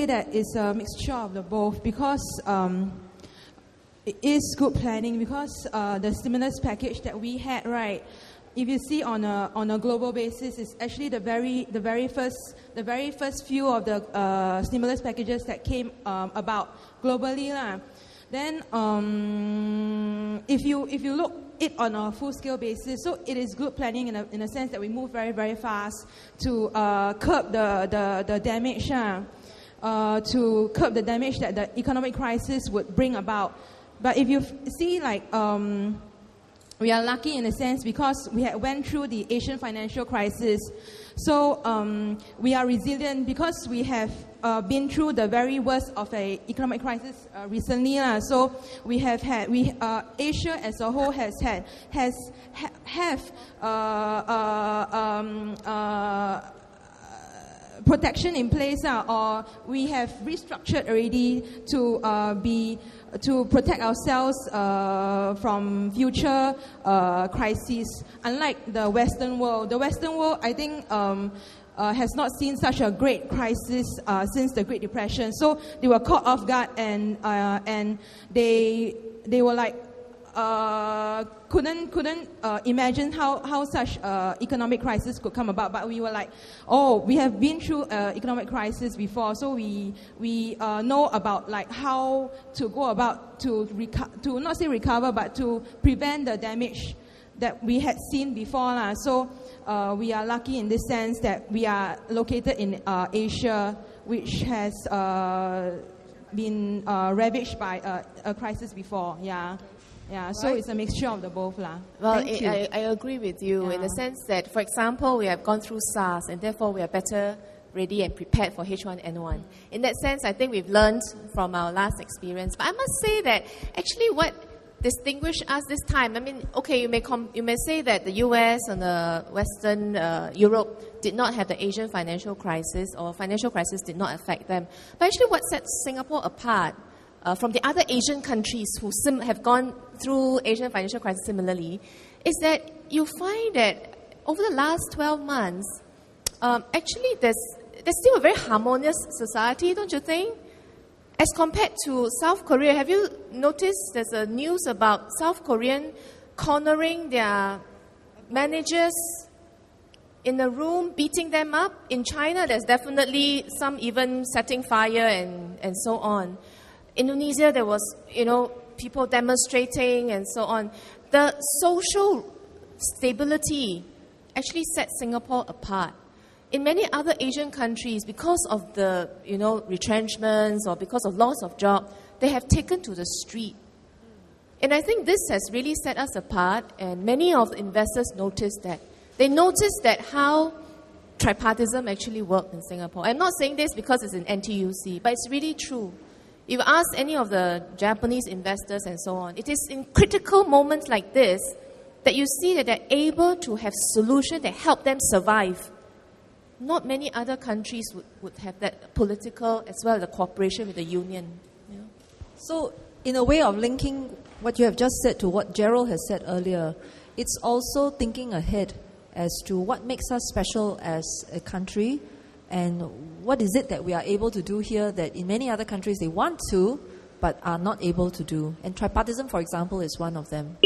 say that it's a mixture of the both because it is good planning because the stimulus package that we had, right? If you see on a global basis, it's actually the very first few of the stimulus packages that came about globally, lah. Then if you look it on a full scale basis, so it is good planning in a sense that we move very, very fast to curb the damage, to curb the damage that the economic crisis would bring about. But if you see, like, we are lucky in a sense because we had went through the Asian financial crisis. So we are resilient because we have been through the very worst of an economic crisis recently. So we have had, Asia as a whole have protection in place, or we have restructured already to protect ourselves from future crises. Unlike the Western world, I think has not seen such a great crisis since the Great Depression. So they were caught off guard, and they were like couldn't imagine how such economic crisis could come about. But we were like, oh, we have been through economic crisis before, so we know about like how to go about to not say recover, but to prevent the damage that we had seen before. So we are lucky in this sense that we are located in Asia, which has been ravaged by a crisis before. Yeah, so right. It's a mixture of the both. Well, I agree with you in the sense that, for example, we have gone through SARS and therefore we are better ready and prepared for H1N1. In that sense, I think we've learned from our last experience. But I must say that actually what distinguished us this time, I mean, okay, you may say that the US and the Western Europe did not have the Asian financial crisis, or financial crisis did not affect them. But actually what sets Singapore apart from the other Asian countries who have gone through Asian financial crisis similarly, is that you find that over the last 12 months, actually there's still a very harmonious society, don't you think? As compared to South Korea, have you noticed there's a news about South Korean cornering their managers in a room, beating them up? In China, there's definitely some even setting fire and so on. Indonesia, there was, people demonstrating and so on. The social stability actually sets Singapore apart. In many other Asian countries, because of the, retrenchments or because of loss of job, they have taken to the street. And I think this has really set us apart, and many of the investors noticed that. They noticed that how tripartism actually worked in Singapore. I'm not saying this because it's in NTUC, but it's really true. If you ask any of the Japanese investors and so on, it is in critical moments like this that you see that they're able to have solutions that help them survive. Not many other countries would have that political as well as the cooperation with the union. So, in a way of linking what you have just said to what Gerald has said earlier, it's also thinking ahead as to what makes us special as a country, and what is it that we are able to do here that in many other countries they want to, but are not able to do. And tripartism, for example, is one of them.